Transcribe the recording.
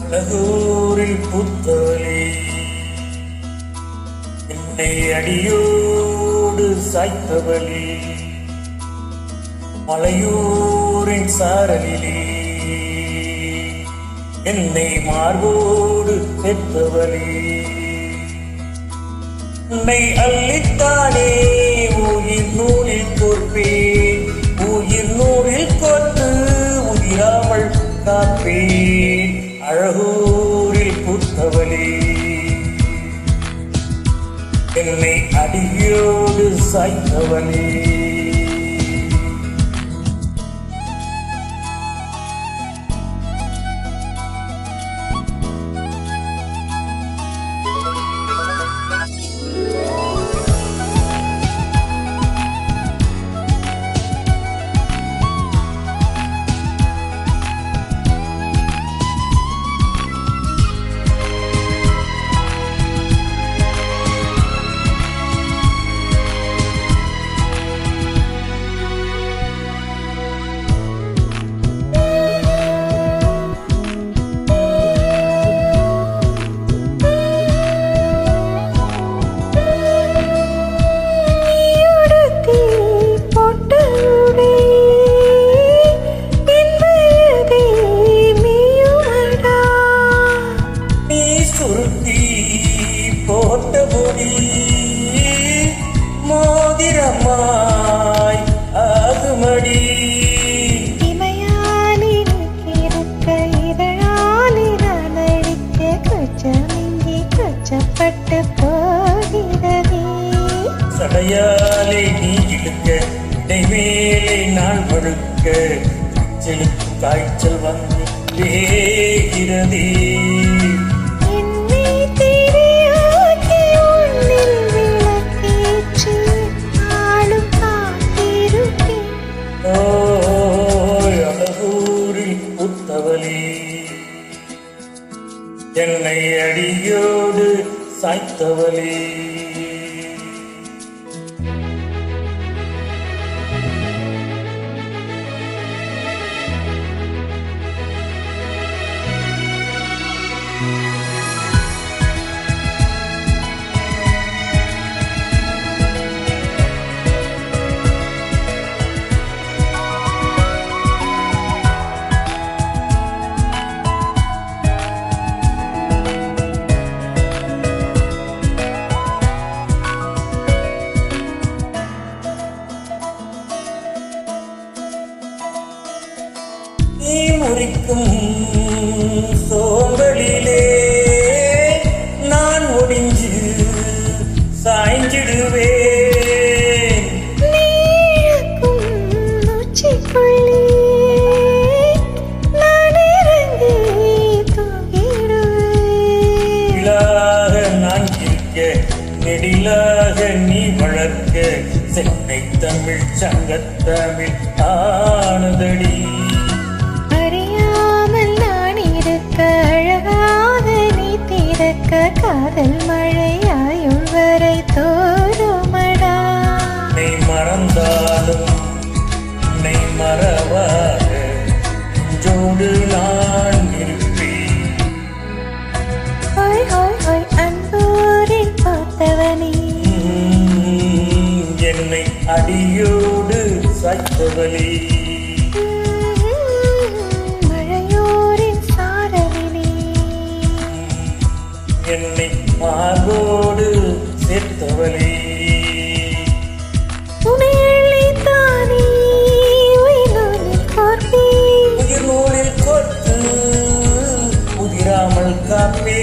அழகூரில் புத்தவளே, என்னை அடியோடு சாய்த்தவளே, மலையூரின் சாரலிலே என்னை மார்போடு பெற்றவளே, என்னை அள்ளித்தானே உயிர் நூலில் கோர்ப்பேன், உயிர் நூலில் கோர்த்து உயிராமல் காப்பேன். அழகூரில் புத்தவளே, என்னை அடியோடு சாய்த்தவளே, மோதிரமாய் ஆகுமடி இமையாலிருக்க இதழாலிரான் அழிக்க கொச்சமின்றி கொச்சப்பட்டு போகிறதே. சடையாலே நீ இழுக்க இடைவேளை நாள் பழுக்க செலுக்கு காய்ச்சல் வந்து வேகிறதே. என்னை அடியோடு சாய்த்தவளே, நீ முறிக்கும் சோம்பலிலே நான் ஒடிஞ்சு சாய்ஞ்சிடுவேன். இலாக நான் இருக்க நெடிலாக நீ வளர்க்க சென்னை தமிழ் சங்கத்தமிழ் ஆனதடி. அழகாக நீ திறக்க காதல் மழையாயும் வரை தோறுமடா. நீ மறந்தாலும் நீ மறவாக நெஞ்சோடு நான் இருப்பேன். ஹோய் ஹோய் ஹோய் அன்பூரில் பார்த்தவனே, என்னை அடியோடு சாய்த்தவளே, என்னை மார்போடு சேர்த்தவளே, உனையள்ளித்தானே உயிர் நூலில் கோர்த்து உயிராமல் காப்பே.